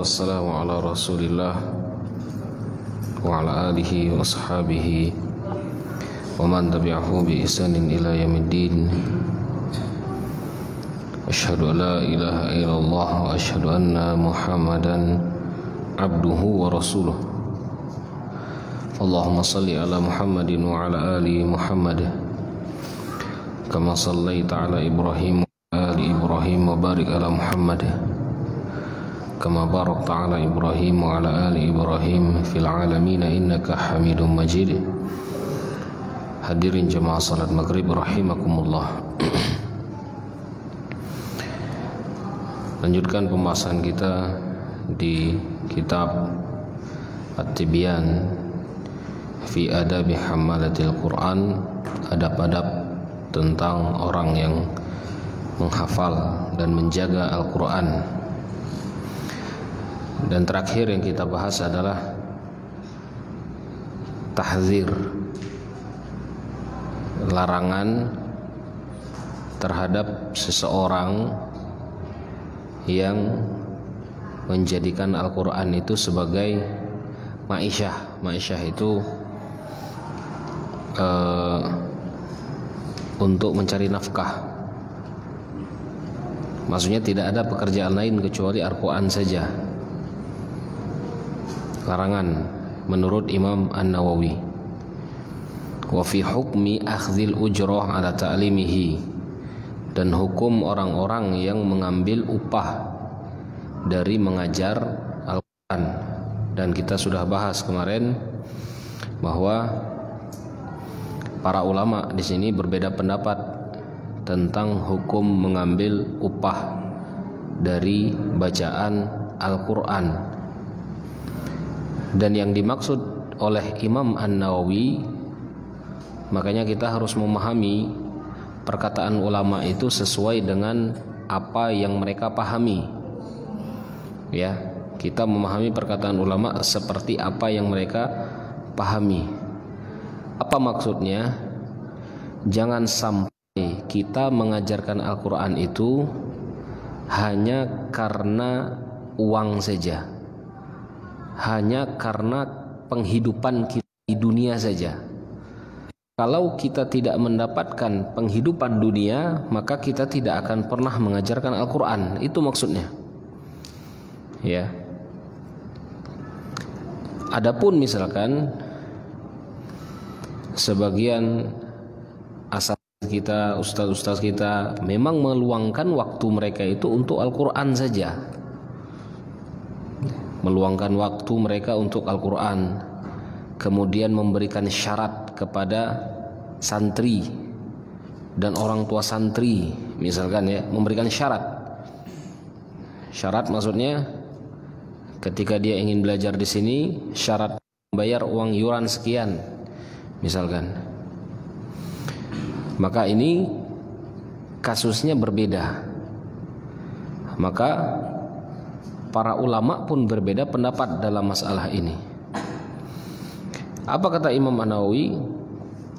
Wassalamu ala rasulillah wa ala alihi wa ashabihi wa man tabi'ahu bi ihsanin ila yaumiddin. Asyhadu an la ilaha illallah wa asyhadu anna Muhammadan abduhu wa rasuluh. Allahumma salli ala Muhammadin wa ala ali Muhammad kama sallaita ala Ibrahim wa ali Ibrahim wa barik ala Muhammad kama barakta ala Ibrahim wa ala ali Ibrahim fil alamin innaka Hamidum Majid. Hadirin jemaah salat maghrib rahimakumullah. Lanjutkan pembahasan kita di kitab At-Tibyan fi adabi hammalatil Quran, adab-adab tentang orang yang menghafal dan menjaga Al-Quran. Dan terakhir yang kita bahas adalah tahzir, larangan terhadap seseorang yang menjadikan Al-Quran itu sebagai ma'isyah. Ma'isyah itu untuk mencari nafkah. Maksudnya tidak ada pekerjaan lain kecuali Al-Quran saja. Larangan menurut Imam An-Nawawi. Wa fi hukmi akhdhil ujrah ala ta'limihi, dan hukum orang-orang yang mengambil upah dari mengajar Al-Quran. Dan kita sudah bahas kemarin bahwa para ulama di sini berbeda pendapat tentang hukum mengambil upah dari bacaan Al-Quran. Dan yang dimaksud oleh Imam An-Nawawi, makanya kita harus memahami perkataan ulama itu sesuai dengan apa yang mereka pahami. Ya, kita memahami perkataan ulama seperti apa yang mereka pahami. Apa maksudnya? Jangan sampai kita mengajarkan Al-Quran itu hanya karena uang saja, hanya karena penghidupan kita di dunia saja. Kalau kita tidak mendapatkan penghidupan dunia, maka kita tidak akan pernah mengajarkan Al-Quran. Itu maksudnya. Ya. Adapun misalkan sebagian asal kita, ustaz-ustaz kita memang meluangkan waktu mereka itu untuk Al-Quran saja, meluangkan waktu mereka untuk Al-Quran, kemudian memberikan syarat kepada santri dan orang tua santri, misalkan ya, memberikan syarat. Syarat maksudnya ketika dia ingin belajar di sini, syarat membayar uang yuran sekian, misalkan. Maka ini kasusnya berbeda. Maka para ulama pun berbeda pendapat dalam masalah ini. Apa kata Imam An-Nawawi?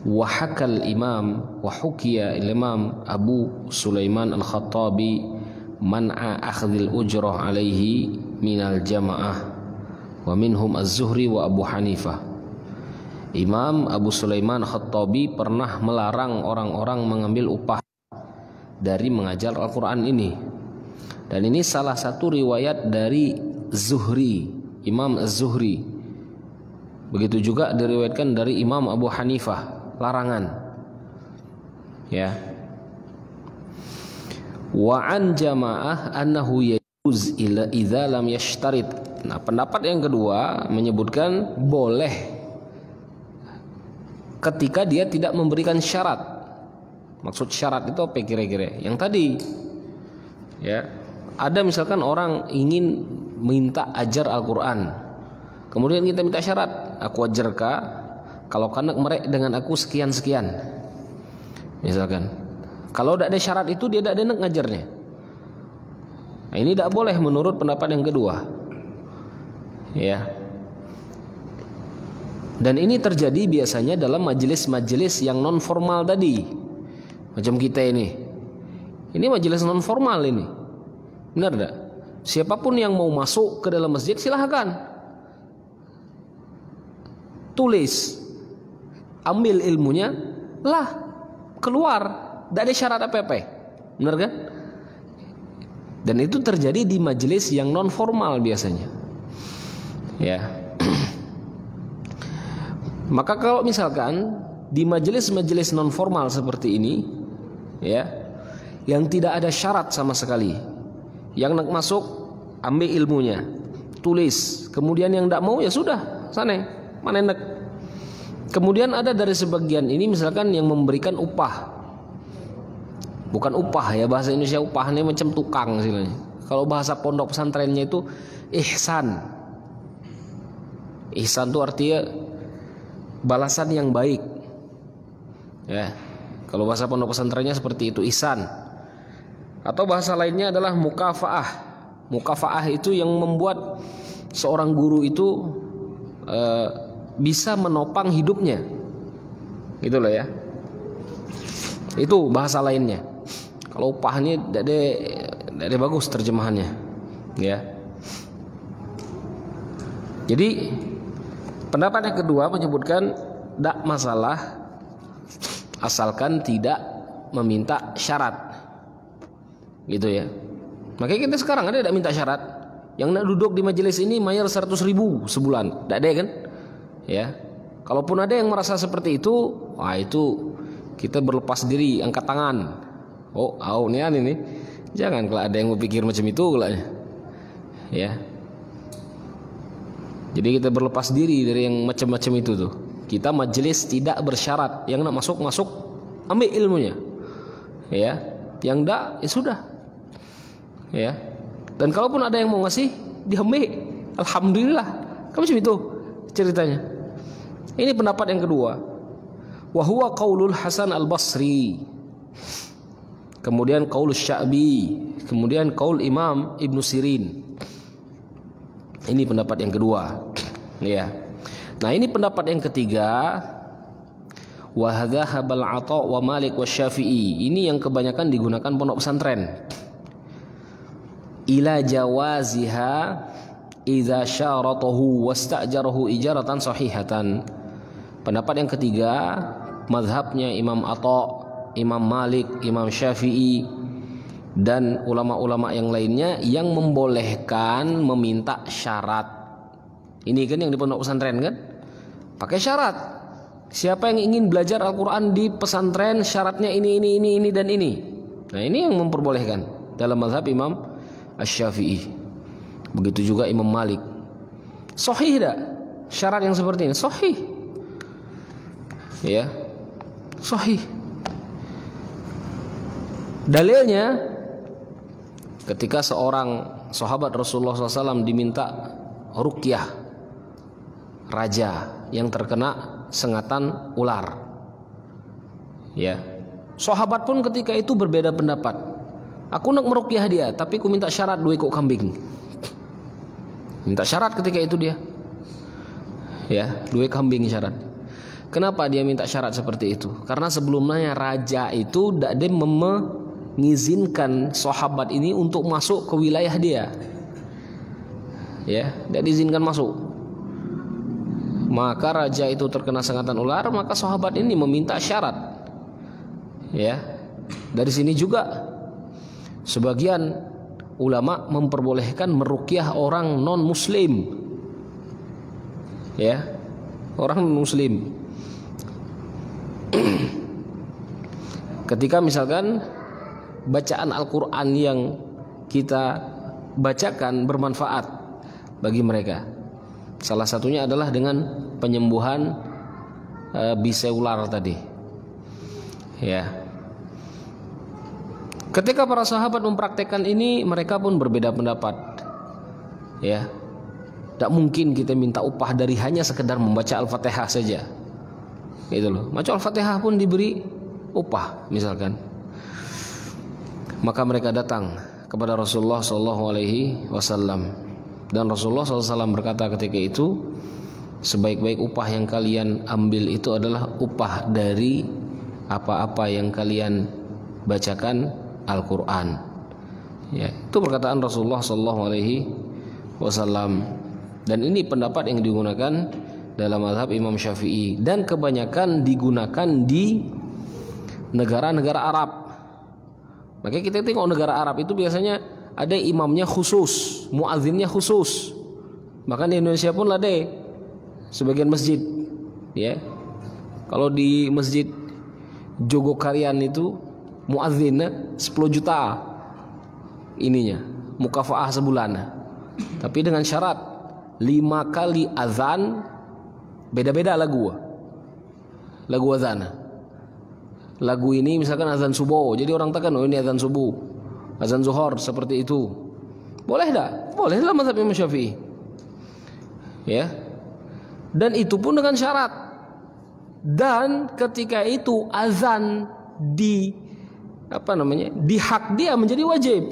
Wa hakal imam wa hukiya Imam Abu Sulaiman Al-Khattabi man'a akhdhil ujrah alaihi minal jamaah wa minhum Az-Zuhri wa Abu Hanifah. Imam Abu Sulaiman Khattabi pernah melarang orang-orang mengambil upah dari mengajar Al-Quran ini. Dan ini salah satu riwayat dari Zuhri, Imam Az-Zuhri. Begitu juga diriwayatkan dari Imam Abu Hanifah, larangan. Ya. Wa an jamaah annahu yajuz ila idza lam yashtarit. Nah, pendapat yang kedua menyebutkan boleh ketika dia tidak memberikan syarat. Maksud syarat itu apa kira-kira? Yang tadi, ya, ada misalkan orang ingin minta ajar Al-Quran, kemudian kita minta syarat, aku ajarkah kalau kanak merek dengan aku sekian-sekian, misalkan. Kalau tidak ada syarat itu dia tidak enak ngajarnya. Nah, ini tidak boleh menurut pendapat yang kedua, ya. Dan ini terjadi biasanya dalam majelis-majelis yang non formal tadi, macam kita ini. Ini majelis non formal ini, benar tidak? Siapapun yang mau masuk ke dalam masjid silahkan. Tulis, ambil ilmunya, lah keluar, tidak ada syarat apa-apa. Benar kan? Dan itu terjadi di majelis yang non formal biasanya. Ya. Maka kalau misalkan di majelis-majelis non formal seperti ini, ya, yang tidak ada syarat sama sekali, yang nak masuk ambil ilmunya, tulis. Kemudian yang tidak mau ya sudah, sana mana enak. Kemudian ada dari sebagian ini misalkan yang memberikan upah. Bukan upah ya, bahasa Indonesia upah ini macam tukang istilahnya. Kalau bahasa pondok pesantrennya itu ihsan. Ihsan itu artinya balasan yang baik. Ya. Kalau bahasa pondok pesantrennya seperti itu, ihsan. Atau bahasa lainnya adalah mukafaah. Mukafaah itu yang membuat seorang guru itu bisa menopang hidupnya. Gitu loh ya. Itu bahasa lainnya. Kalau upah ini tidak bagus terjemahannya. Ya. Jadi pendapat yang kedua menyebutkan tidak masalah asalkan tidak meminta syarat. Gitu ya. Makanya kita sekarang ada tidak minta syarat. Yang nak duduk di majelis ini bayar 100.000 sebulan. Tidak ada kan? Ya. Kalaupun ada yang merasa seperti itu, wah itu kita berlepas diri, angkat tangan. Oh, ini. Jangan kalau ada yang berpikir macam itu kelanya. Ya. Jadi kita berlepas diri dari yang macam-macam itu tuh. Kita majelis tidak bersyarat. Yang nak masuk, ambil ilmunya. Ya. Yang enggak, ya sudah. Ya. Dan kalaupun ada yang mau ngasih, diambil. Alhamdulillah. Kan macam itu ceritanya. Ini pendapat yang kedua. Wa huwa qaulul Hasan al-Basri. Kemudian qaul Sya'bi, kemudian qaul Imam Ibnu Sirin. Ini pendapat yang kedua. Ya. Nah, ini pendapat yang ketiga. Wa hadzahabal Atha wa Malik wa Syafi'i. Ini yang kebanyakan digunakan pondok pesantren. Ila jawaziha idza syaratahu wasta'jarahu ijaratan sahihatan. Pendapat yang ketiga, mazhabnya Imam Atha, Imam Malik, Imam Syafi'i dan ulama-ulama yang lainnya yang membolehkan meminta syarat. Ini kan yang di pondok pesantren kan? Pakai syarat. Siapa yang ingin belajar Al-Qur'an di pesantren syaratnya ini dan ini. Nah, ini yang memperbolehkan dalam mazhab Imam Asy-Syafi'i. Begitu juga Imam Malik. Sahih tidak? Syarat yang seperti ini sahih. Ya. Sahih. Dalilnya ketika seorang sahabat Rasulullah SAW diminta ruqyah raja yang terkena sengatan ular. Ya. Sahabat pun ketika itu berbeda pendapat. Aku nak meruqyah dia, tapi aku minta syarat 2 ekor kambing. Minta syarat ketika itu dia. Ya, 2 kambing syarat. Kenapa dia minta syarat seperti itu? Karena sebelumnya raja itu tidak ada mengizinkan sahabat ini untuk masuk ke wilayah dia. Ya, tidak diizinkan masuk. Maka raja itu terkena sengatan ular, maka sahabat ini meminta syarat. Ya. Dari sini juga sebagian ulama memperbolehkan meruqyah orang non muslim. Ya. Orang non muslim. Ketika misalkan bacaan Al-Qur'an yang kita bacakan bermanfaat bagi mereka. Salah satunya adalah dengan penyembuhan bise ular tadi. Ya. Ketika para sahabat mempraktekkan ini, mereka pun berbeda pendapat. Ya. Tak mungkin kita minta upah dari hanya sekedar membaca Al-Fatihah saja. Gitu loh. Baca Al-Fatihah pun diberi upah misalkan. Maka mereka datang kepada Rasulullah SAW. Dan Rasulullah SAW berkata ketika itu, sebaik-baik upah yang kalian ambil itu adalah upah dari apa-apa yang kalian bacakan Al-Quran. Ya, itu perkataan Rasulullah sallallahu alaihi wasallam. Dan ini pendapat yang digunakan dalam mazhab Imam Syafi'i dan kebanyakan digunakan di negara-negara Arab. Makanya kita tengok negara Arab itu biasanya ada imamnya khusus, muadzinnya khusus. Bahkan di Indonesia pun ada sebagian masjid, ya. Kalau di masjid Jogokarian itu muadzinnya 10 juta ininya, mukafaah sebulan. Tapi dengan syarat 5 kali azan beda-beda lagu azan. Lagu ini misalkan azan subuh, jadi orang takkan oh ini azan subuh, azan zuhur seperti itu. Boleh tak? Boleh dalam mazhab Imam Syafi'i. Ya. Dan itu pun dengan syarat. Dan ketika itu azan di hak dia menjadi wajib.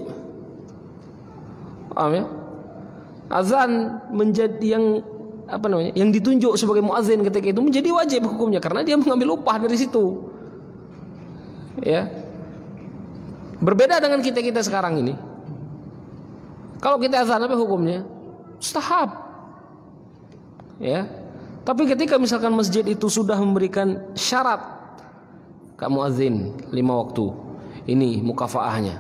Paham ya? Azan menjadi yang ditunjuk sebagai muazzin ketika itu menjadi wajib hukumnya karena dia mengambil upah dari situ. Ya. Berbeda dengan kita sekarang ini. Kalau kita azan apa hukumnya? Mustahab. Ya. Tapi ketika misalkan masjid itu sudah memberikan syarat ke muazzin 5 waktu, ini mukafaahnya.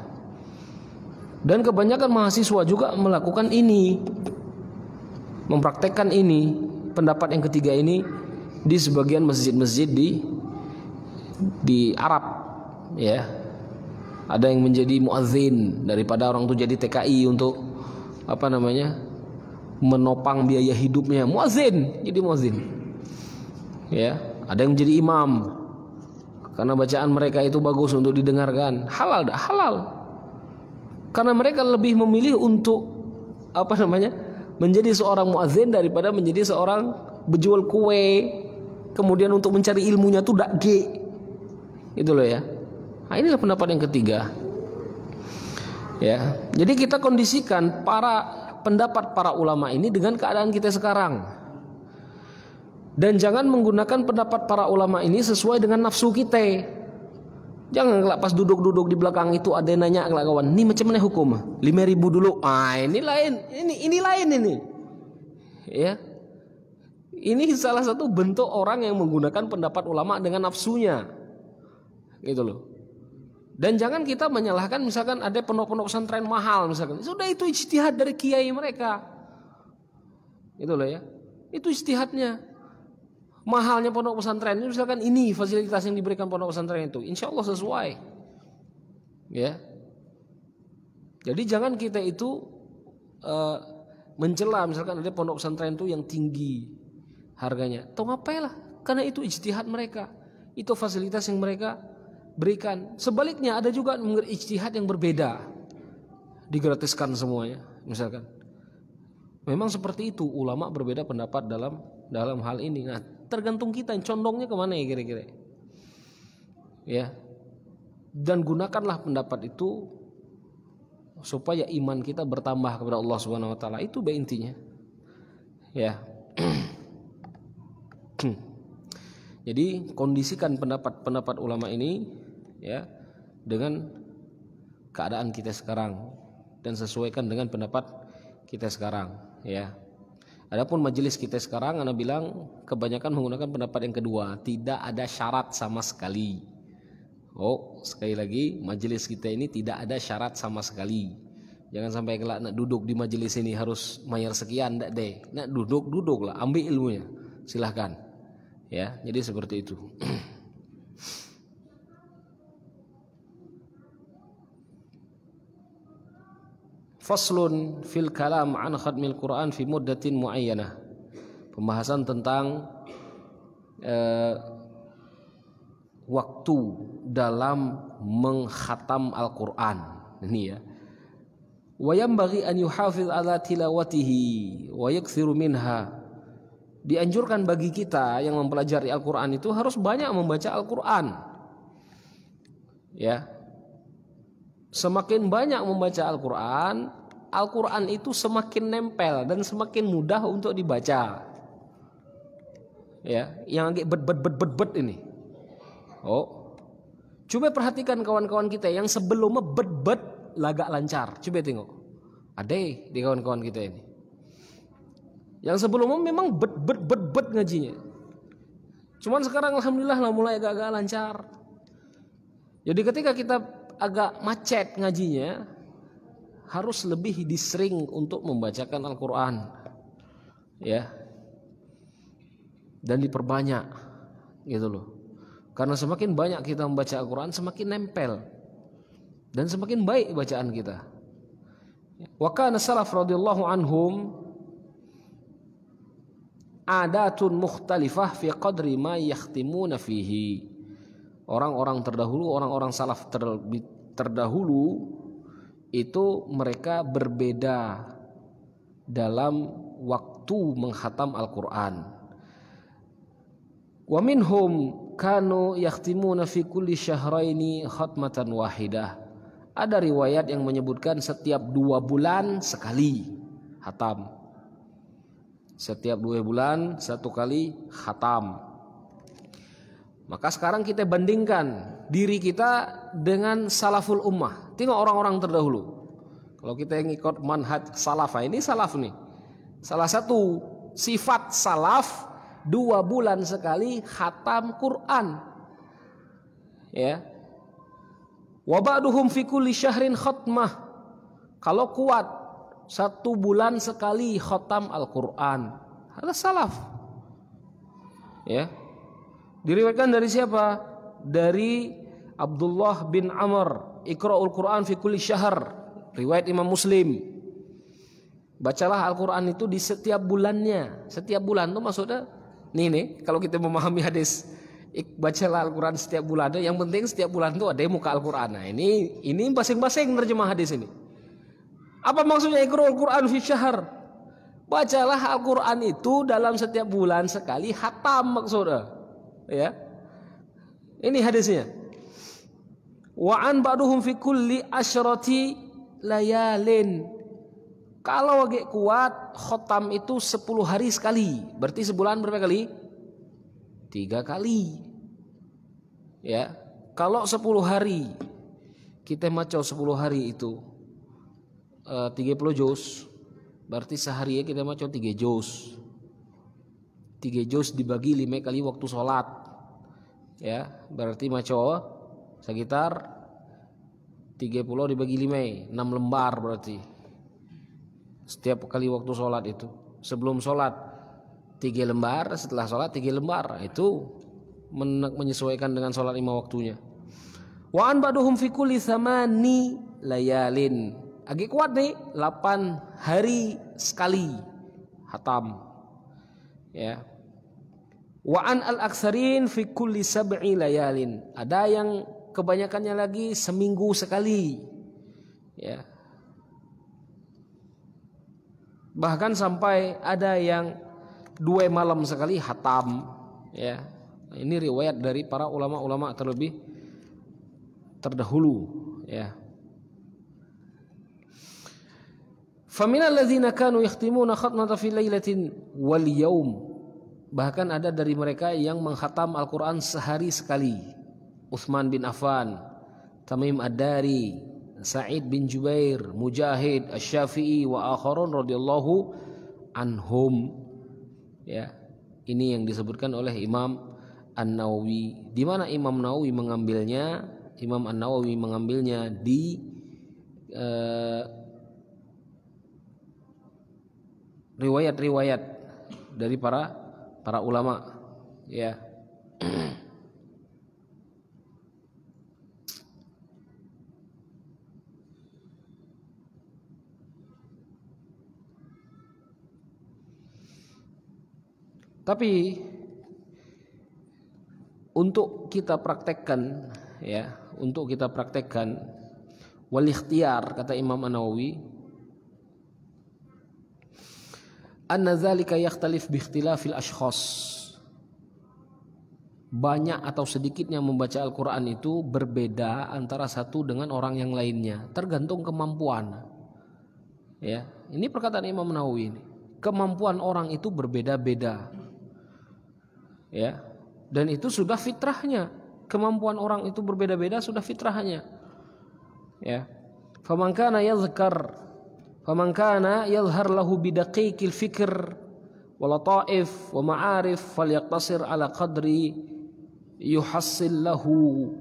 Dan kebanyakan mahasiswa juga melakukan ini, mempraktekkan ini, pendapat yang ketiga ini di sebagian masjid-masjid di Arab, ya. Ada yang menjadi muazzin daripada orang itu jadi TKI untuk menopang biaya hidupnya, muazzin, jadi muazzin. Ya, ada yang menjadi imam karena bacaan mereka itu bagus untuk didengarkan. Halal dah, halal. Karena mereka lebih memilih untuk menjadi seorang muazzin daripada menjadi seorang berjual kue, kemudian untuk mencari ilmunya tuh dakge. Itu loh ya. Nah, inilah pendapat yang ketiga. Ya. Jadi kita kondisikan pendapat para ulama ini dengan keadaan kita sekarang. Dan jangan menggunakan pendapat para ulama ini sesuai dengan nafsu kita. Jangan pas duduk-duduk di belakang itu ada yang nanya kawan, ini macam mana hukum? 5.000 dulu. Ini lain, ini lain ini. Ya. Ini salah satu bentuk orang yang menggunakan pendapat ulama dengan nafsunya. Gitu loh. Dan jangan kita menyalahkan misalkan ada pondok-pondok pesantren mahal misalkan. Sudah itu ijtihad dari kiai mereka. Gitu loh ya. Itu ijtihadnya. Mahalnya pondok pesantren misalkan ini fasilitas yang diberikan pondok pesantren itu, insya Allah sesuai. Ya. Jadi jangan kita itu mencela misalkan ada pondok pesantren itu yang tinggi harganya. Tahu ngapailah? Karena itu ijtihad mereka. Itu fasilitas yang mereka berikan. Sebaliknya ada juga ijtihad yang berbeda, digratiskan semuanya misalkan. Memang seperti itu, ulama berbeda pendapat dalam hal ini. Nah, tergantung kita condongnya kemana ya kira-kira. Ya. Dan gunakanlah pendapat itu supaya iman kita bertambah kepada Allah Subhanahu wa taala. Itu intinya. Ya. Jadi kondisikan pendapat ulama ini ya dengan keadaan kita sekarang dan sesuaikan dengan pendapat kita sekarang, ya. Adapun majelis kita sekarang, ana bilang kebanyakan menggunakan pendapat yang kedua, tidak ada syarat sama sekali. Oh, sekali lagi, majelis kita ini tidak ada syarat sama sekali. Jangan sampai kelak nak duduk di majelis ini harus bayar sekian, enggak deh. Nak duduk lah, ambil ilmunya. Silahkan. Ya, jadi seperti itu. Faslun fil kalam an khatmil Quran fi muddatin muayyanah. Pembahasan tentang waktu dalam mengkhatam Al-Quran. Ini ya. Wa yanbaghi an yuhafiz ala tilawatihi wa yakthiru minha. Dianjurkan bagi kita yang mempelajari Al-Quran itu harus banyak membaca Al-Quran. Ya. Semakin banyak membaca Al-Quran, Al-Quran itu semakin nempel dan semakin mudah untuk dibaca. Ya, yang agak bet ini. Oh, coba perhatikan kawan-kawan kita yang sebelumnya bet lagak lancar. Coba tengok. Ada di kawan-kawan kita ini. Yang sebelumnya memang bet ngajinya. Cuman sekarang alhamdulillah lah mulai agak-agak lancar. Jadi ketika kita agak macet ngajinya, harus lebih disering untuk membacakan Al-Quran, ya, dan diperbanyak, gitu loh. Karena semakin banyak kita membaca Al-Quran, semakin nempel dan semakin baik bacaan kita. Wa kana salaf radhiyallahu anhum adatun mukhtalifah fi qadri ma yakhtimuna fihi. Orang-orang terdahulu, orang-orang salaf terdahulu itu mereka berbeda dalam waktu menghatam Al-Quran. Wa minhum kanu yakhtimuna fi kulli syahraini khatmatan wahidah. Ada riwayat yang menyebutkan setiap 2 bulan sekali hatam. Setiap 2 bulan 1 kali khatam. Maka sekarang kita bandingkan diri kita dengan salaful ummah. Tengok orang-orang terdahulu. Kalau kita yang ikut manhaj salaf, ini salaf nih. Salah satu sifat salaf 2 bulan sekali khatam Quran. Ya. Wa ba'duhum fi kulli syahrin khatmah. Kalau kuat 1 bulan sekali khatam Al-Quran. Ada salaf. Ya. Diriwayatkan dari siapa? Dari Abdullah bin Amr, Iqra'ul Quran fi kulli syahr. Riwayat Imam Muslim. Bacalah Al-Quran itu di setiap bulannya. Setiap bulan itu maksudnya nih kalau kita memahami hadis, bacalah Al-Quran setiap bulan. Yang penting setiap bulan itu ada muka Al-Quran. Nah, ini masing-masing terjemah hadis ini. Apa maksudnya Iqra'ul Quran fi syahr? Bacalah Al-Quran itu dalam setiap bulan sekali khatam maksudnya. Ya. Ini hadisnya. Wa an ba'duhum fi kulli asyrati layalin. Kalau agak kuat khatam itu 10 hari sekali. Berarti sebulan berapa kali? 3 kali. Ya. Kalau 10 hari kita maco 10 hari itu 30 juz, berarti sehari ya kita maco 3 juz. 3 juz dibagi 5 kali waktu sholat, ya berarti maco sekitar 30 dibagi 5, 6 lembar berarti setiap kali waktu sholat itu. Sebelum sholat 3 lembar, setelah sholat 3 lembar. Itu menyesuaikan dengan sholat 5 waktunya. Wa an ba'duhum fi kulli 8 layalin. Agak kuat nih 8 hari sekali hatam. Ya. Wa an al-aktsarin fi kulli 7 layalin. Ada yang kebanyakannya lagi seminggu sekali. Ya. Bahkan sampai ada yang 2 malam sekali hatam. Ya. Ini riwayat dari para ulama-ulama terlebih terdahulu, ya. Faminal ladzina kanu yakhtimuna khatmatan fi lailatin wal yaum. Bahkan ada dari mereka yang menghatam Al-Quran sehari sekali. Utsman bin Affan, Tamim Ad-Dari, Sa'id bin Jubair, Mujahid, Asy-Syafi'i wa akharun radhiyallahu anhum. Ya, ini yang disebutkan oleh Imam An-Nawawi. Di mana Imam Nawawi mengambilnya? Imam An-Nawawi mengambilnya di riwayat-riwayat dari para ulama, ya. Tapi untuk kita praktekkan, ya, untuk kita praktekkan wal ikhtiyar, kata Imam An-Nawawi, anna dzalika yakhtalif bi ikhtilafil ashkhas. Banyak atau sedikitnya membaca Al-Quran itu berbeda antara satu dengan orang yang lainnya, tergantung kemampuan. Ya, ini perkataan Imam Nawawi ini. Kemampuan orang itu berbeda-beda. Ya. Dan itu sudah fitrahnya. Kemampuan orang itu berbeda-beda sudah fitrahnya. Ya. faman kana yadhhar lahu bidaqiqil fikr wa lataif wa ma'arif falyaqtasir ala qadri yuhassil lahu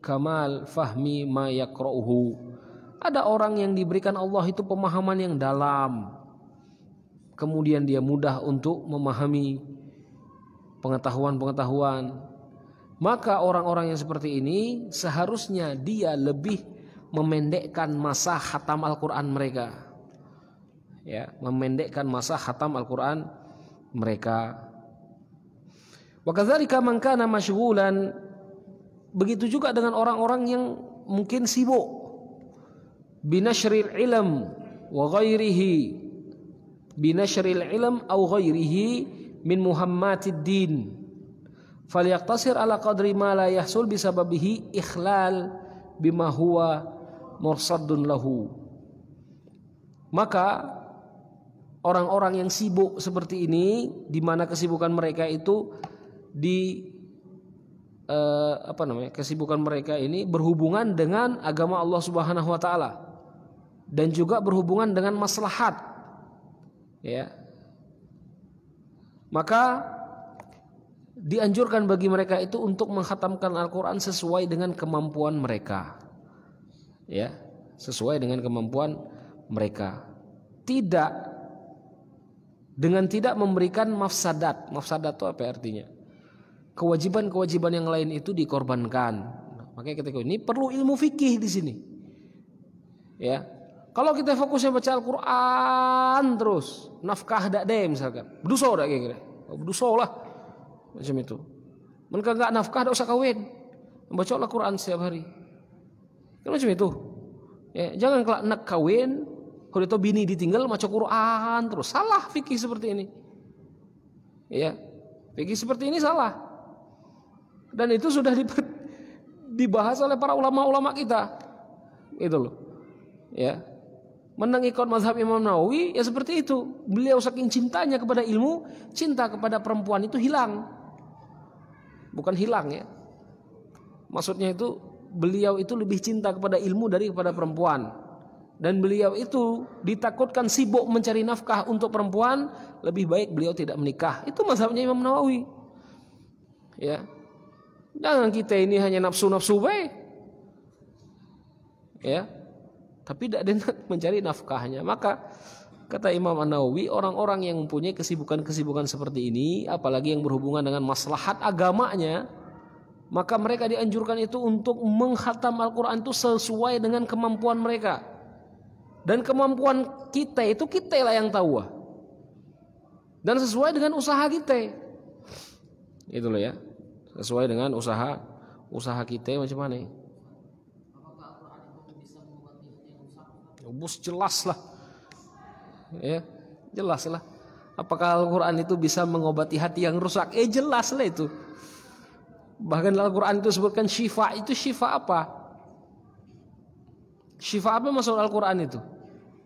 kamal fahmi ma yaqra'uhu. Ada orang yang diberikan Allah itu pemahaman yang dalam, kemudian dia mudah untuk memahami pengetahuan-pengetahuan. Maka orang-orang yang seperti ini seharusnya dia lebih memendekkan masa khatam Al-Quran mereka, ya, memendekkan masa khatam Al-Quran mereka. Wa kadzalika man kana masyghulan, begitu juga dengan orang-orang yang mungkin sibuk binashril ilm wa ghairihi, binashril ilm aw ghairihi min muhammatid din, falyaqtasir ala qadri ma la yahsul bisababihi ikhlal bima huwa mursaddun lahu. Maka orang-orang yang sibuk seperti ini, di mana kesibukan mereka itu kesibukan mereka ini berhubungan dengan agama Allah Subhanahu wa taala dan juga berhubungan dengan maslahat, ya. Maka dianjurkan bagi mereka itu untuk menghatamkan Al-Quran sesuai dengan kemampuan mereka, ya, sesuai dengan kemampuan mereka, tidak memberikan mafsadat. Mafsadat itu apa artinya? Kewajiban-kewajiban yang lain itu dikorbankan. Makanya ketika ini perlu ilmu fikih di sini, ya. Kalau kita fokusnya baca Al-Quran terus, nafkah dak deh misalkan, berdosa dak kira-kira, berdosa lah macam itu. Mereka enggak nafkah dak usah kawin, baca Al-Quran setiap hari, kan macam itu. Ya, jangan kalau nak kawin, kalau itu bini ditinggal maca Quran terus, salah fikih seperti ini. Ya, fikih seperti ini salah. Dan itu sudah dibahas oleh para ulama-ulama kita, itu loh, ya. Mengikut mazhab Imam Nawawi ya seperti itu. Beliau saking cintanya kepada ilmu, cinta kepada perempuan itu hilang. Bukan hilang, ya. Maksudnya itu beliau itu lebih cinta kepada ilmu daripada perempuan. Dan beliau itu ditakutkan sibuk mencari nafkah untuk perempuan, lebih baik beliau tidak menikah. Itu mazhabnya Imam Nawawi, ya. Jangan kita ini hanya nafsu-nafsu baik, ya, tapi tidak mencari nafkahnya. Maka kata Imam An-Nawawi, orang-orang yang mempunyai kesibukan-kesibukan seperti ini, apalagi yang berhubungan dengan maslahat agamanya, maka mereka dianjurkan itu untuk menghatam Al-Quran itu sesuai dengan kemampuan mereka. Dan kemampuan kita itu kita lah yang tahu, dan sesuai dengan usaha kita. Itu loh, ya, sesuai dengan usaha kita macam mana. Bus jelas lah, ya, jelas lah. Apakah Al-Quran itu bisa mengobati hati yang rusak? Jelas lah itu. Bahkan Al-Quran itu sebutkan syifa. Itu syifa apa? Syifa apa maksud Al-Quran itu?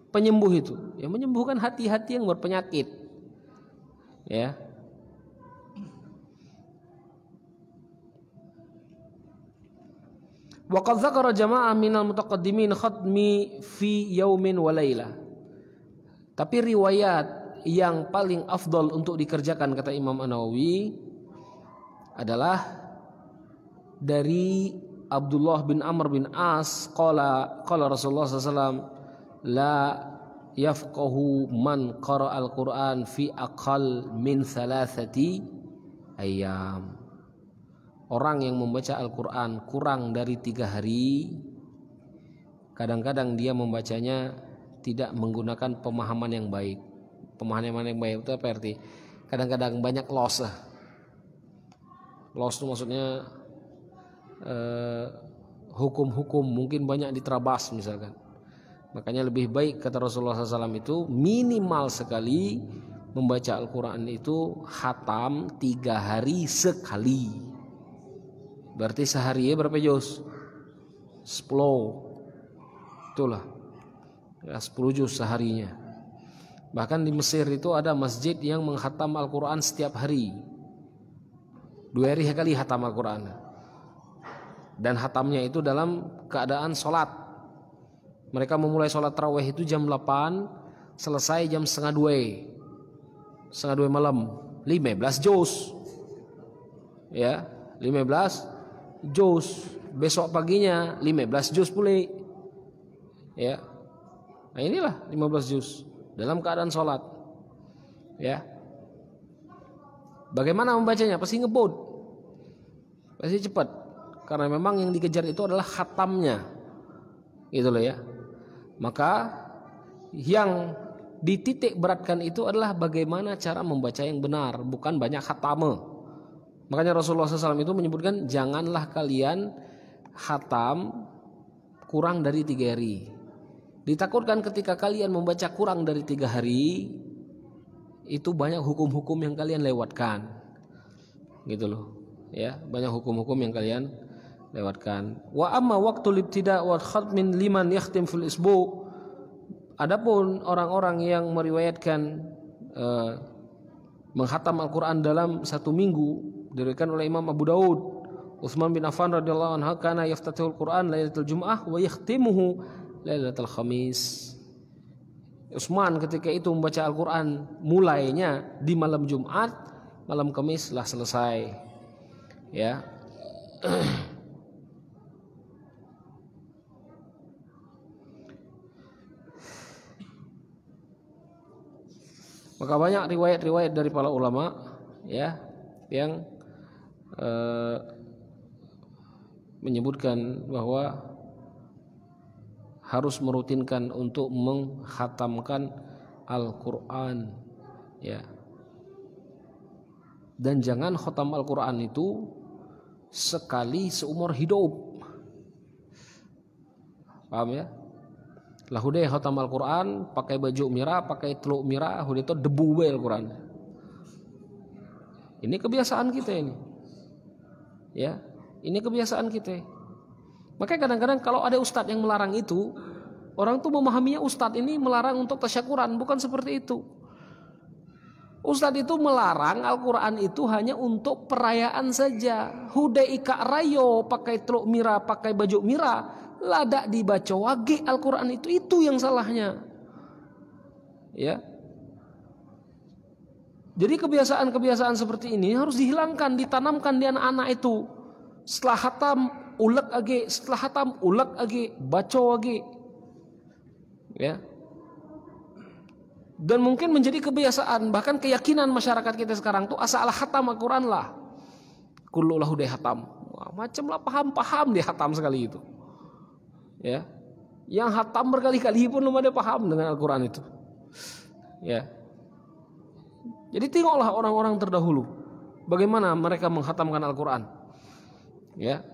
Penyembuh itu, ya, menyembuhkan hati-hati yang berpenyakit, ya. Wa qad dzakara jama'ah minal mutaqaddimin khatmi fi yaumin wa lailah. Tapi riwayat yang paling afdal untuk dikerjakan kata Imam An-Nawawi adalah dari Abdullah bin Amr bin As qala Rasulullah SAW, la yafqahu man qara al-Quran fi aqal min 3 ayyam. Orang yang membaca Al-Quran kurang dari 3 hari, kadang-kadang dia membacanya tidak menggunakan pemahaman yang baik. Pemahaman yang baik itu apa arti? Kadang-kadang banyak loss lah. Loss itu maksudnya hukum-hukum mungkin banyak diterabas misalkan. Makanya lebih baik kata Rasulullah SAW itu minimal sekali membaca Al-Quran itu khatam 3 hari sekali. Berarti sehari ya berapa juz? 10. Itulah, ya, 10 juz seharinya. Bahkan di Mesir itu ada masjid yang menghatam Al-Quran setiap hari. 2 hari sekali hatam Al-Quran. Dan hatamnya itu dalam keadaan sholat. Mereka memulai sholat tarawih itu jam 8, selesai jam setengah 2 malam, 15 juz. Ya, 15 juz. Besok paginya 15 juz pula. Ya. Nah, inilah 15 juz dalam keadaan sholat. Ya. Bagaimana membacanya? Pasti ngebut. Pasti cepat. Karena memang yang dikejar itu adalah khatamnya. Gitu loh ya. Maka yang dititik beratkan itu adalah bagaimana cara membaca yang benar, bukan banyak khatame. Makanya Rasulullah SAW itu menyebutkan janganlah kalian khatam kurang dari 3 hari. Ditakutkan ketika kalian membaca kurang dari 3 hari, itu banyak hukum-hukum yang kalian lewatkan. Gitu loh. Ya, banyak hukum-hukum yang kalian lewatkan. Wa amma waqtul ibtida' wa khatmin liman yakhtim fil isbu'. Adapun orang-orang yang meriwayatkan menghatam Al-Qur'an dalam 1 minggu, diriwayatkan oleh Imam Abu Daud, Utsman bin Affan radhiyallahu anhu kana yaftatihul Qur'an lailatul Jum'ah wa yakhtimuhu lailatul Khamis. Utsman ketika itu membaca Al-Qur'an mulainya di malam Jumat, malam Kamis lah selesai. Ya. Maka banyak riwayat-riwayat dari para ulama ya yang menyebutkan bahwa harus merutinkan untuk menghatamkan Al-Qur'an ya. Dan jangan khatam Al-Qur'an itu sekali seumur hidup. Paham ya? Lah udah khatam Al-Qur'an pakai baju merah, pakai teluk merah, udah itu debu be Al-Qur'an. Ini kebiasaan kita ini. Ya, ini kebiasaan kita. Makanya kadang-kadang kalau ada ustadz yang melarang itu, orang tuh memahaminya ustadz ini melarang untuk tasyakuran, bukan seperti itu. Ustadz itu melarang Al-Qur'an itu hanya untuk perayaan saja. Hudai ika rayo pakai teluk merah, pakai baju merah, ladak dibaca wage Al-Qur'an itu yang salahnya. Ya. Jadi kebiasaan-kebiasaan seperti ini harus dihilangkan, ditanamkan di anak-anak itu. Setelah khatam ulek age, setelah khatam ulek age, baca age. Ya. Dan mungkin menjadi kebiasaan, bahkan keyakinan masyarakat kita sekarang tuh asal khatam Al-Qur'an lah. Kullu lahu de khatam. Wah, macam lah paham dia khatam sekali itu. Ya. Yang khatam berkali-kali pun belum ada paham dengan Al-Qur'an itu. Ya. Jadi tengoklah orang-orang terdahulu bagaimana mereka menghatamkan Al-Qur'an. Ya.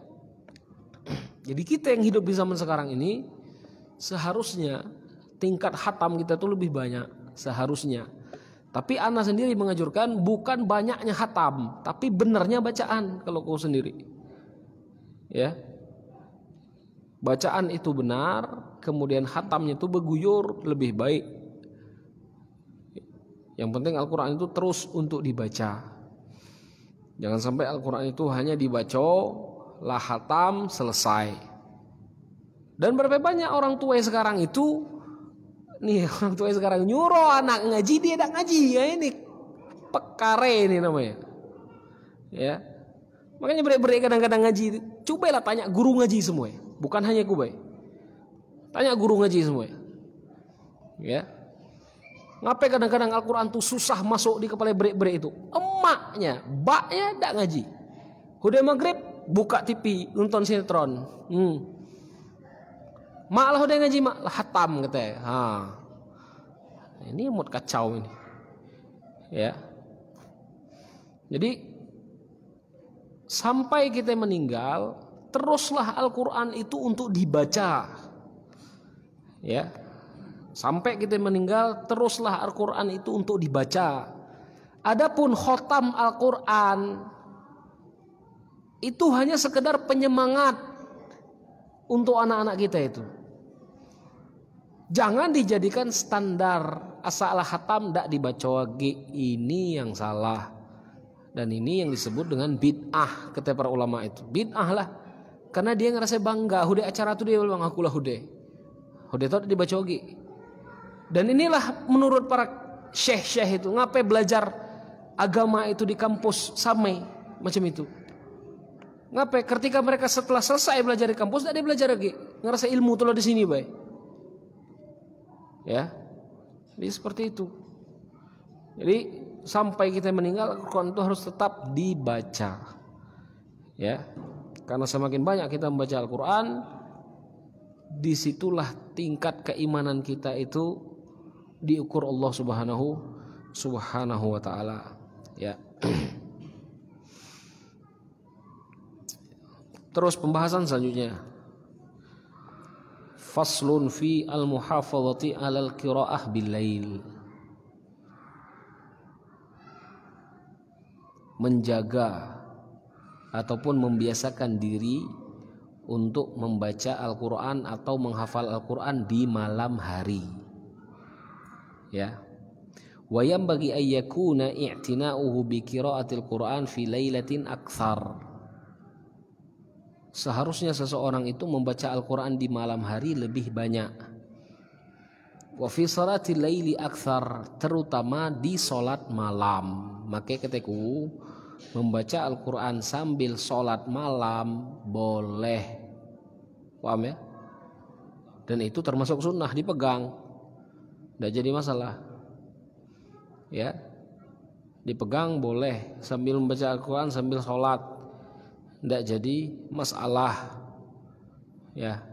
Jadi kita yang hidup di zaman sekarang ini seharusnya tingkat khatam kita tuh lebih banyak seharusnya. Tapi ana sendiri menganjurkan bukan banyaknya khatam, tapi benarnya bacaan kalau kau sendiri. Ya. Bacaan itu benar, kemudian khatamnya itu berguyur lebih baik. Yang penting Al-Qur'an itu terus untuk dibaca. Jangan sampai Al-Qur'an itu hanya dibaca, lah khatam, selesai. Dan berapa banyak orang tua sekarang itu, nih orang tua sekarang nyuruh anak ngaji, dia tidak ngaji. Ya ini pekare ini namanya. Ya. Makanya berik-berik kadang-kadang ngaji. Cobalah tanya guru ngaji semua. Bukan hanya kubai. Tanya guru ngaji semua. Ya. Ngapain kadang-kadang Al-Qur'an tuh susah masuk di kepala berik-berik itu. Emaknya, baknya tidak ngaji. Udah maghrib buka TV nonton sinetron. Mak lah udah ngaji mak, lah hatam katanya. Ini mood kacau ini. Ya. Jadi sampai kita meninggal, teruslah Al-Qur'an itu untuk dibaca. Ya. Sampai kita meninggal, teruslah Al-Qur'an itu untuk dibaca. Adapun khotam Al-Qur'an itu hanya sekedar penyemangat untuk anak-anak kita itu. Jangan dijadikan standar asal khatam ndak dibaca lagi. Ini yang salah. Dan ini yang disebut dengan bid'ah kata para ulama itu. Bid'ah lah. Karena dia ngerasa bangga, hude acara itu dia bilang aku lah hude Kudu dibaca oge. Dan inilah menurut para syekh-syekh itu ngapain belajar agama itu di kampus samai macam itu. Ngapain ketika mereka setelah selesai belajar di kampus tidak belajar lagi, ngerasa ilmu tuh di sini baik. Ya. Jadi seperti itu. Jadi sampai kita meninggal Al-Qur'an itu harus tetap dibaca. Ya. Karena semakin banyak kita membaca Al-Qur'an, disitulah tingkat keimanan kita itu diukur Allah Subhanahu wa taala. Ya. Terus pembahasan selanjutnya. Faslun fi al-muhafazati 'alal qiraah bil lail. Menjaga ataupun membiasakan diri untuk membaca Al-Qur'an atau menghafal Al-Qur'an di malam hari. Ya. Wa yanbaghi ay yakuna i'tina'uhu bi qira'atil Qur'an fi lailatin aktsar. Seharusnya seseorang itu membaca Al-Qur'an di malam hari lebih banyak. Wa fi salatil laili aktsar, terutama di salat malam. Maka kataku membaca Al-Qur'an sambil salat malam boleh. Paham ya? Dan itu termasuk sunnah, dipegang. Tidak jadi masalah. Ya. Dipegang boleh sambil membaca Al-Qur'an sambil salat. Tidak jadi masalah. Ya.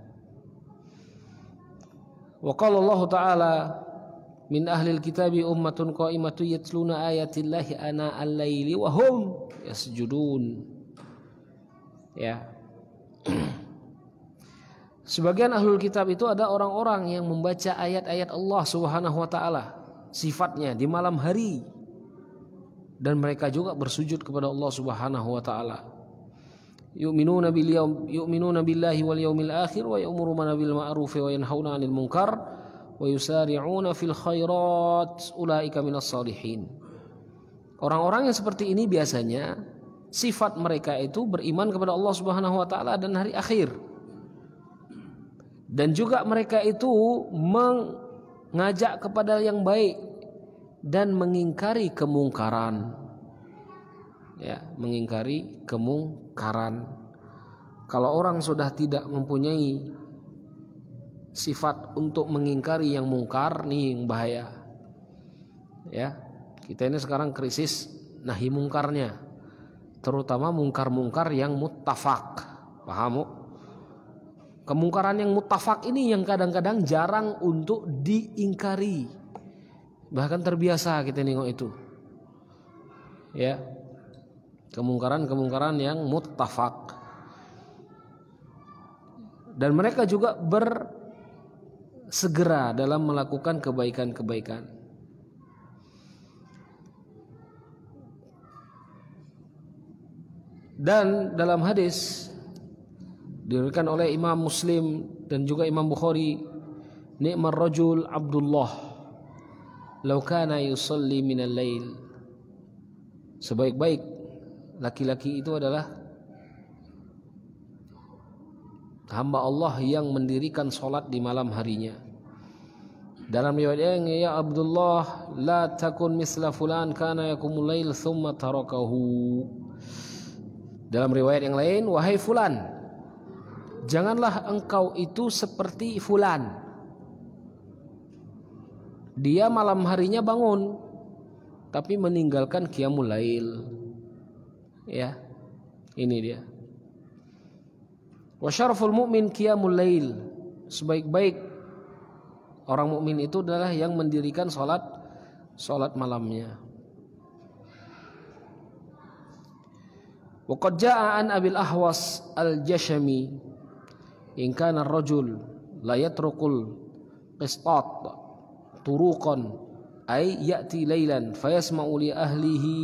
Wa qala Allah Ta'ala min ahlil kitabi ummatun qaimatun yatluna ayatillahi ana al-laili wa hum yasjudun. Ya. Sebagian ahlul kitab itu ada orang-orang yang membaca ayat-ayat Allah Subhanahu wa taala, sifatnya di malam hari, dan mereka juga bersujud kepada Allah Subhanahu wa taala. Yu'minuna billahi wal yawmil akhir wa ya'muruna bil ma'ruf wa yanhauna 'anil munkar wa yusari'una fil khairat ulaika minas salihin. Orang-orang yang seperti ini biasanya sifat mereka itu beriman kepada Allah Subhanahu wa taala dan hari akhir. Dan juga mereka itu mengajak kepada yang baik dan mengingkari kemungkaran. Ya, mengingkari kemungkaran. Kalau orang sudah tidak mempunyai sifat untuk mengingkari yang mungkar, nih yang bahaya. Ya, kita ini sekarang krisis nahi mungkarnya, terutama mungkar-mungkar yang muttafaq. Paham? Kemungkaran yang muttafaq ini yang kadang-kadang jarang untuk diingkari. Bahkan terbiasa kita nengok itu. Ya. Kemungkaran-kemungkaran yang muttafaq. Dan mereka juga bersegera dalam melakukan kebaikan-kebaikan. Dan dalam hadis diriwayatkan oleh Imam Muslim dan juga Imam Bukhari, ni'mar rajul Abdullah law kana yusalli minal lail. Sebaik-baik laki-laki itu adalah hamba Allah yang mendirikan salat di malam harinya. Dalam riwayat yang ya Abdullah la takun misla fulan kana yaqumul lail thumma tarakahu. Dalam riwayat yang lain, wahai fulan, janganlah engkau itu seperti fulan. Dia malam harinya bangun tapi meninggalkan qiyamul lail. Ya. Ini dia. Wa syaraful mu'min qiyamul lail. Sebaik-baik orang mukmin itu adalah yang mendirikan salat malamnya. Wa qad jaa'a an Abil Ahwas al-Jashami in kana ar-rajul la yatrukul qistat turuqan ay ya'ti lailan fayasma'u li ahlihi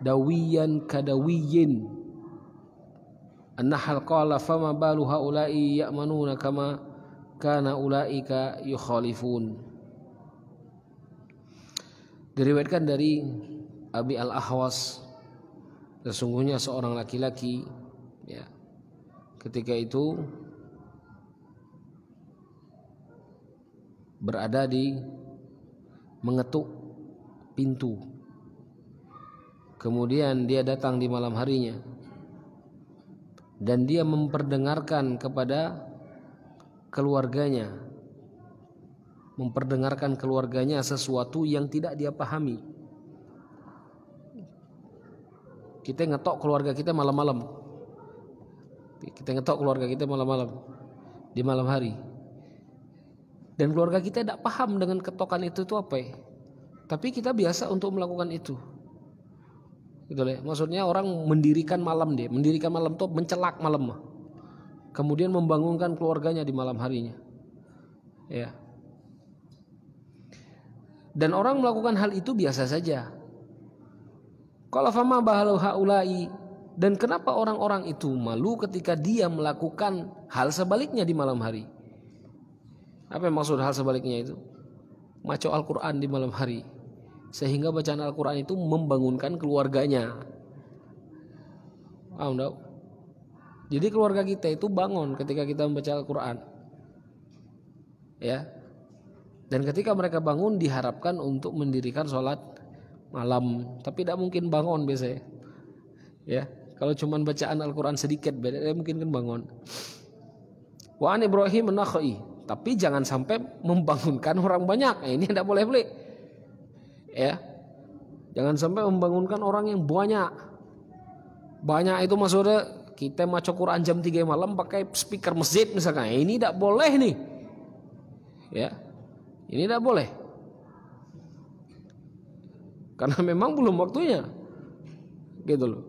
dawiyan kadawiyin. An-Nahl qala fama balu haula'i ya'manuna kama kana ulaika yukhalifun. Diriwayatkan dari Abi Al-Ahwas, sesungguhnya seorang laki-laki, ya, ketika itu berada di mengetuk pintu. Kemudian dia datang di malam harinya dan dia memperdengarkan kepada keluarganya, sesuatu yang tidak dia pahami. Kita ngetok keluarga kita malam-malam. Di malam hari. Dan keluarga kita tidak paham dengan ketokan itu apa ya. Tapi kita biasa untuk melakukan itu. Gitu lah. Maksudnya orang mendirikan malam tuh mencelak malam. Kemudian membangunkan keluarganya di malam harinya. Ya. Dan orang melakukan hal itu biasa saja. Qala fama bahalu haula'i, dan kenapa orang-orang itu malu ketika dia melakukan hal sebaliknya di malam hari? Apa yang maksud hal sebaliknya itu? Maca Al-Quran di malam hari, sehingga bacaan Al-Quran itu membangunkan keluarganya. Enggak? Jadi keluarga kita itu bangun ketika kita membaca Al-Quran, ya. Dan ketika mereka bangun diharapkan untuk mendirikan sholat malam, tapi tidak mungkin bangun biasanya. Ya, kalau cuma bacaan Al-Quran sedikit, beda mungkin kan bangun. Wa an Ibrahim an-Nakhai, tapi jangan sampai membangunkan orang banyak. Ini tidak boleh. Ya, jangan sampai membangunkan orang yang banyak. Banyak itu maksudnya kita maca Quran jam 3 malam pakai speaker masjid misalkan. Ini tidak boleh nih. Ya, ini tidak boleh. Karena memang belum waktunya, gitu loh.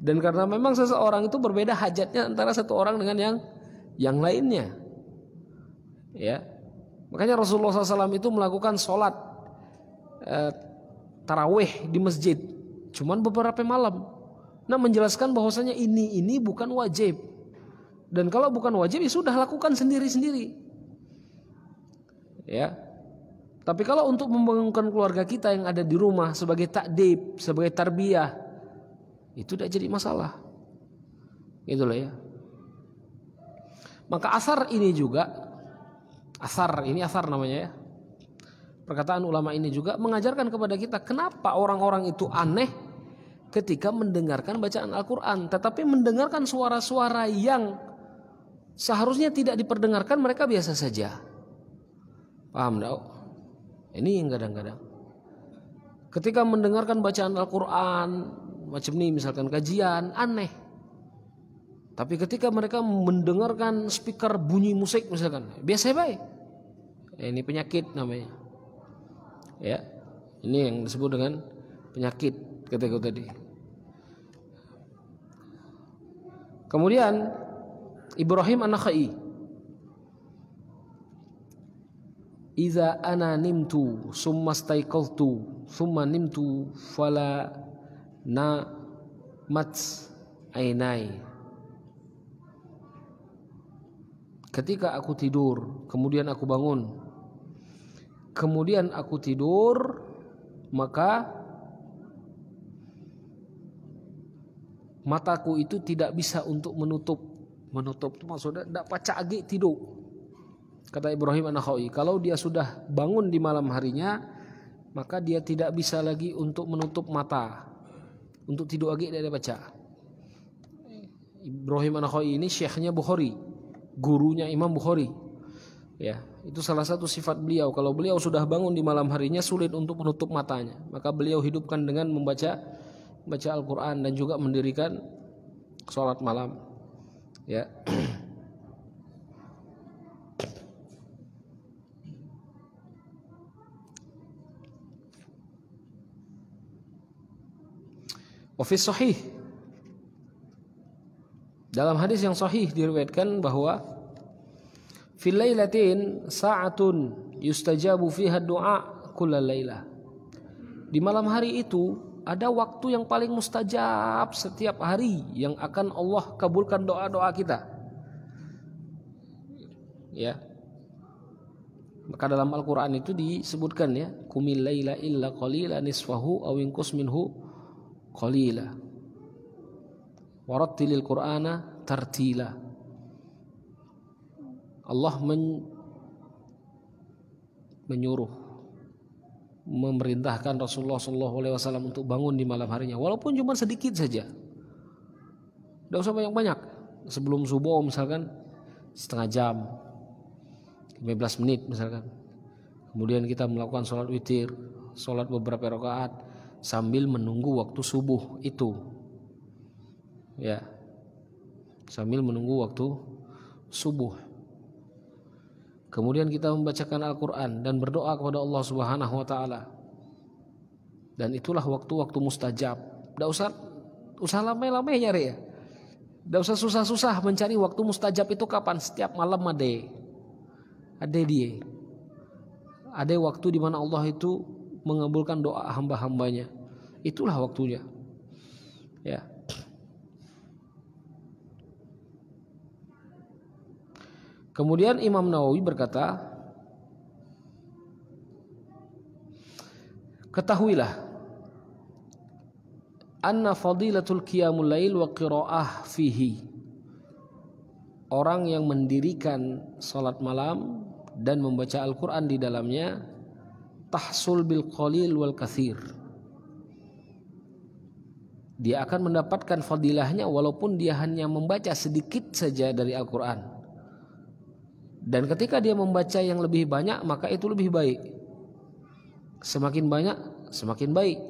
Dan karena memang seseorang itu berbeda hajatnya antara satu orang dengan yang lainnya, ya. Makanya Rasulullah SAW itu melakukan sholat tarawih di masjid, cuman beberapa malam. Nah, menjelaskan bahwasanya ini bukan wajib. Dan kalau bukan wajib, ya sudah lakukan sendiri-sendiri, ya. Tapi kalau untuk membangunkan keluarga kita yang ada di rumah sebagai takdib, sebagai tarbiyah, itu tidak jadi masalah. Itulah ya. Maka asar ini namanya ya. Perkataan ulama ini juga mengajarkan kepada kita kenapa orang-orang itu aneh ketika mendengarkan bacaan Al-Quran, tetapi mendengarkan suara-suara yang seharusnya tidak diperdengarkan mereka biasa saja. Paham tak? Ini yang kadang-kadang ketika mendengarkan bacaan Al-Quran macam ini, misalkan kajian, aneh. Tapi ketika mereka mendengarkan speaker bunyi musik misalkan, biasa baik. Ini penyakit namanya. Ya, ini yang disebut dengan penyakit ketika tadi. Kemudian Ibrahim an-Nakhai, Iza ana nimtu summa staiqaltu summa nimtu fala namat ainai. Ketika aku tidur, kemudian aku bangun, kemudian aku tidur, maka mataku itu tidak bisa untuk menutup itu maksudnya tidak pacak agi tidur. Kata Ibrahim an-Nakhai, kalau dia sudah bangun di malam harinya, maka dia tidak bisa lagi untuk menutup mata, untuk tidur lagi dia baca. Ibrahim an-Nakhai ini syekhnya Bukhari, gurunya Imam Bukhari. Ya, itu salah satu sifat beliau. Kalau beliau sudah bangun di malam harinya sulit untuk menutup matanya, maka beliau hidupkan dengan membaca Al-Quran dan juga mendirikan sholat malam. Ya. Wafis sahih, dalam hadis yang sahih diriwayatkan bahwa fil lailatin sa'atun yustajabu fiha du'a kullal lailah. Di malam hari itu ada waktu yang paling mustajab setiap hari yang akan Allah kabulkan doa-doa kita. Ya. Maka dalam Al-Qur'an itu disebutkan ya, qumil laila illa qalila nisfahu aw inqus minhu qalila warattilil Qur'ana tartila. Allah menyuruh, memerintahkan Rasulullah SAW untuk bangun di malam harinya, walaupun cuma sedikit saja, tidak usah banyak-banyak. Sebelum subuh misalkan setengah jam, 15 menit misalkan. Kemudian kita melakukan sholat witir, sholat beberapa rakaat sambil menunggu waktu subuh itu, ya, sambil menunggu waktu subuh. Kemudian kita membacakan Al-Quran dan berdoa kepada Allah Subhanahu wa Ta'ala. Dan itulah waktu-waktu mustajab. Tidak usah lama-lama nyari ya. Tidak usah susah-susah mencari waktu mustajab itu kapan. Setiap malam ada dia. Ada waktu di mana Allah itu mengabulkan doa hamba-hambanya. Itulah waktunya. Ya. Kemudian Imam Nawawi berkata, ketahuilah anna fadilatul qiyamul lail wa qiraah fihi, orang yang mendirikan salat malam dan membaca Al-Quran di dalamnya, tahsul bil qalil wal kathir, dia akan mendapatkan fadilahnya walaupun dia hanya membaca sedikit saja dari Al-Quran. Dan ketika dia membaca yang lebih banyak, maka itu lebih baik. Semakin banyak, semakin baik.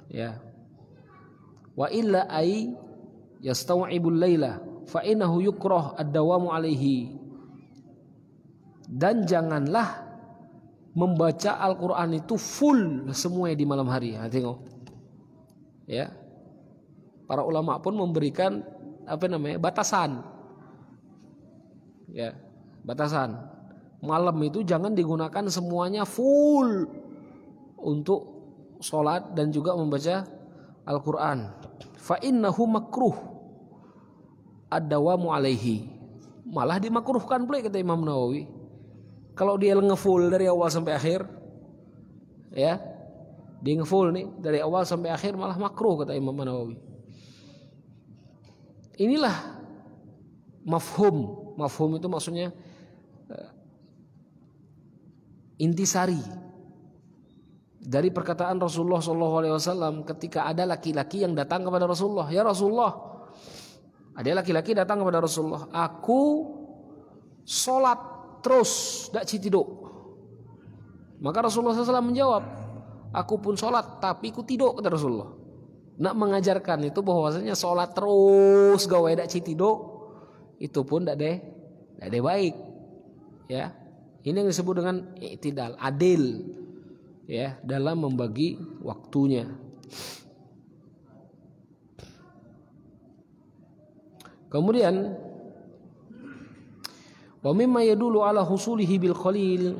Ya. Wa illa ay yastaw'ibul laila fa innahu yukrah ad-dawamu alaihi. Dan janganlah membaca Al-Quran itu full semuanya di malam hari. Tengok. Ya. Para ulama pun memberikan batasan. Ya, batasan. Malam itu jangan digunakan semuanya full untuk sholat dan juga membaca Al-Quran. Fa innahu makruh ad-dawamu alaihi. Malah dimakruhkan pula kata Imam Nawawi. Kalau dia ngefull dari awal sampai akhir, ya, dia ngefull nih dari awal sampai akhir malah makruh kata Imam Nawawi. Inilah mafhum. Mafhum itu maksudnya intisari dari perkataan Rasulullah SAW ketika ada laki-laki yang datang kepada Rasulullah. Ya Rasulullah, ada laki-laki datang kepada Rasulullah, aku sholat terus tidak tidur. Maka Rasulullah SAW menjawab, aku pun sholat tapi aku tidur, kata Rasulullah. Nak mengajarkan itu bahwasanya sholat terus gawe tidak tidur itu pun tidak ada baik, ya. Ini yang disebut dengan i'tidal, adil, ya, dalam membagi waktunya. Kemudian wa mimma yadullu ala husulihi bil qalil,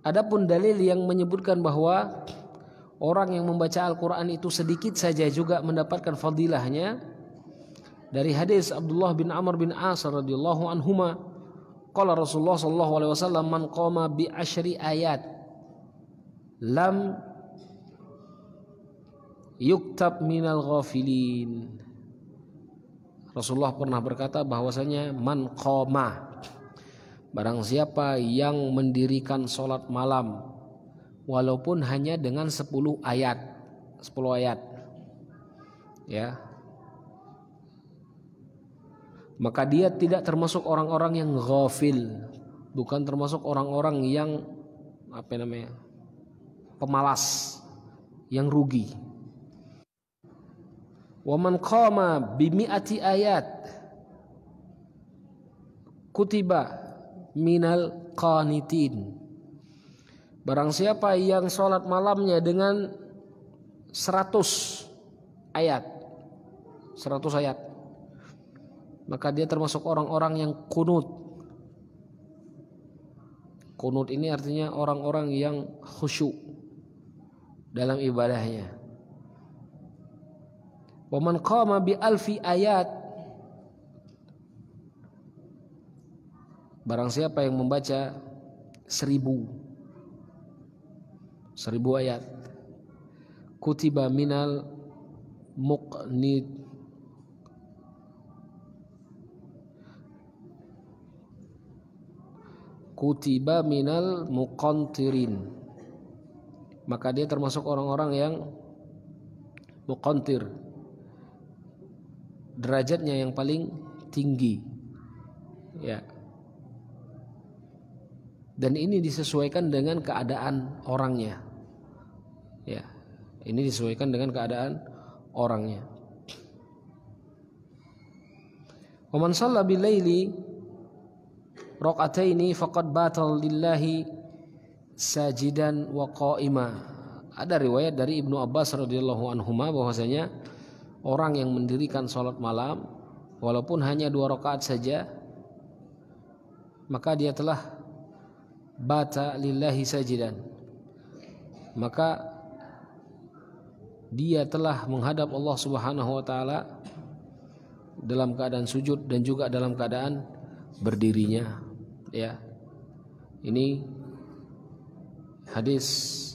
adapun dalil yang menyebutkan bahwa orang yang membaca Al-Quran itu sedikit saja juga mendapatkan fadilahnya, dari hadis Abdullah bin Amr bin As radhiyallahu anhuma, qala Rasulullah sallallahu alaihi wasallam, man qama bi asyri ayat lam yuktab minal ghafilin. Rasulullah pernah berkata bahwasanya man qama, barang siapa yang mendirikan salat malam walaupun hanya dengan 10 ayat, ya, maka dia tidak termasuk orang-orang yang ghafil, bukan termasuk orang-orang yang pemalas, yang rugi. Wa man qama bi mi'ati ayat kutiba minal qanitin, barang siapa yang sholat malamnya dengan 100 ayat, maka dia termasuk orang-orang yang kunut. Kunut ini artinya orang-orang yang khusyuk dalam ibadahnya. Wa man qama bi alfi ayat, barang siapa yang membaca 1000 ayat, kutiba minal muqnid, kutiba minal muqantirin, maka dia termasuk orang-orang yang muqantir, derajatnya yang paling tinggi, ya. Dan ini disesuaikan dengan keadaan orangnya, ya. Ini disesuaikan dengan keadaan orangnya. Wa man shalla bil laili raqataini faqad batal lillahi sajidan wa qa'ima. Ada riwayat dari Ibnu Abbas radhiyallahu anhuma bahwasanya orang yang mendirikan salat malam walaupun hanya 2 rakaat saja, maka dia telah bata lillahi sajidan, maka dia telah menghadap Allah Subhanahu wa taala dalam keadaan sujud dan juga dalam keadaan berdirinya, ya. Ini hadis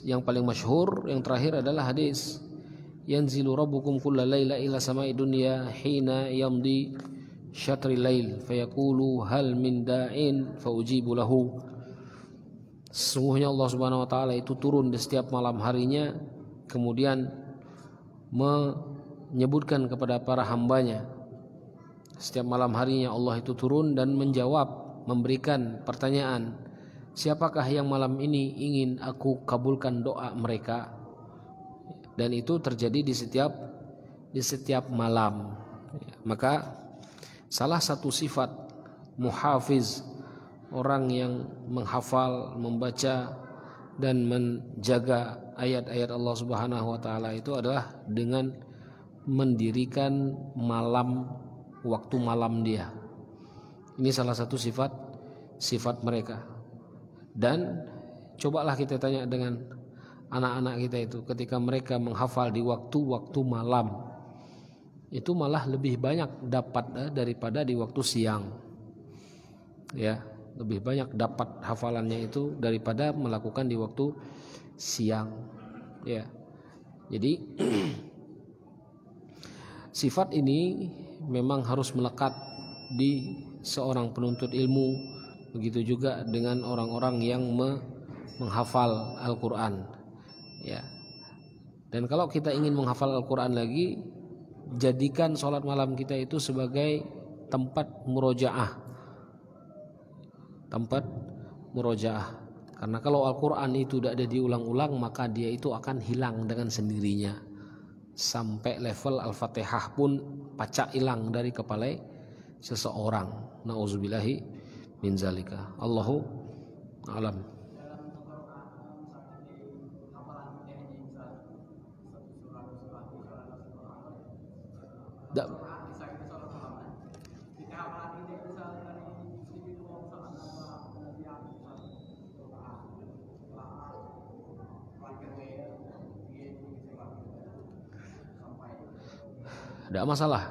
yang paling masyhur. Yang terakhir adalah hadis yanzilu rabbukum kulla laila ila sama'i dunya hina yamdi syatri lail fayaqulu hal min da'in faujibu lahu. Sesungguhnya Allah Subhanahu wa taala itu turun di setiap malam harinya, kemudian menyebutkan kepada para hambanya. Setiap malam harinya Allah itu turun dan menjawab, memberikan pertanyaan, siapakah yang malam ini ingin aku kabulkan doa mereka? Dan itu terjadi di setiap malam. Maka salah satu sifat muhafiz, orang yang menghafal, membaca dan menjaga ayat-ayat Allah Subhanahu wa taala itu adalah dengan mendirikan waktu malam dia. Ini salah satu sifat mereka. Dan cobalah kita tanya dengan anak-anak kita itu, ketika mereka menghafal di waktu-waktu malam, itu malah lebih banyak dapat daripada di waktu siang. Ya, lebih banyak dapat hafalannya itu daripada melakukan di waktu siang, ya. Jadi sifat ini memang harus melekat di seorang penuntut ilmu, begitu juga dengan orang-orang yang menghafal Al-Qur'an, ya. Dan kalau kita ingin menghafal Al-Qur'an lagi, jadikan sholat malam kita itu sebagai tempat murojaah. Karena kalau Al-Quran itu tidak ada diulang-ulang, maka dia itu akan hilang dengan sendirinya. Sampai level Al-Fatihah pun pacak hilang dari kepala seseorang. Nauzubillahi min zalika. Allahu a'lam. Tidak masalah,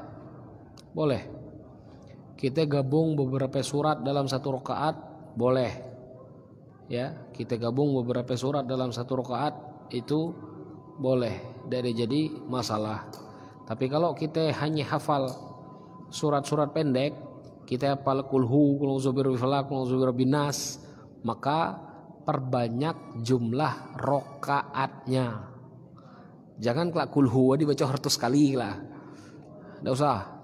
boleh. Kita gabung beberapa surat dalam satu rakaat, boleh. Ya, kita gabung beberapa surat dalam satu rakaat itu boleh, tidak jadi masalah. Tapi kalau kita hanya hafal surat-surat pendek, kita hafal kulhu, qul a'udzu birabbil falaq, qul a'udzu birabbin nas, maka perbanyak jumlah rakaatnya. Jangan kelak kulhu dibaca 100 kali lah. Tidak usah,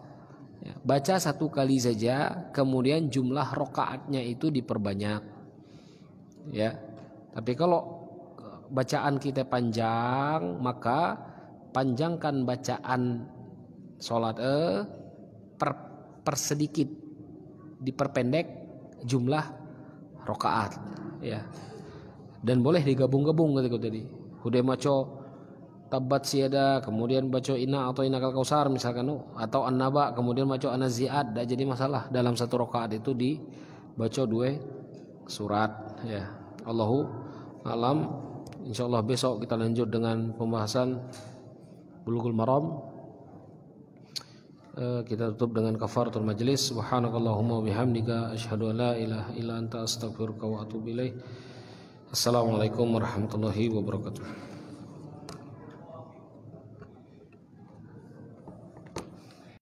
ya, baca 1 kali saja, kemudian jumlah rakaatnya itu diperbanyak, ya. Tapi kalau bacaan kita panjang, maka panjangkan bacaan sholat persedikit, diperpendek jumlah rakaat, ya. Dan boleh digabung-gabung gitu tadi. Udah maco Tabat siada, kemudian baca inna atau innakal kausar misalkan, atau an-naba kemudian baca an-nazi'at, tidak jadi masalah. Dalam satu rakaat itu dibaca 2 surat, ya. Allahu a'lam. Insyaallah besok kita lanjut dengan pembahasan Bulughul Maram. Kita tutup dengan kafaratul majlis. Subhanakallahumma wabihamdika asyhadu an la ilaha illa anta astaghfiruka wa atubu ilaik. Assalamualaikum warahmatullahi wabarakatuh.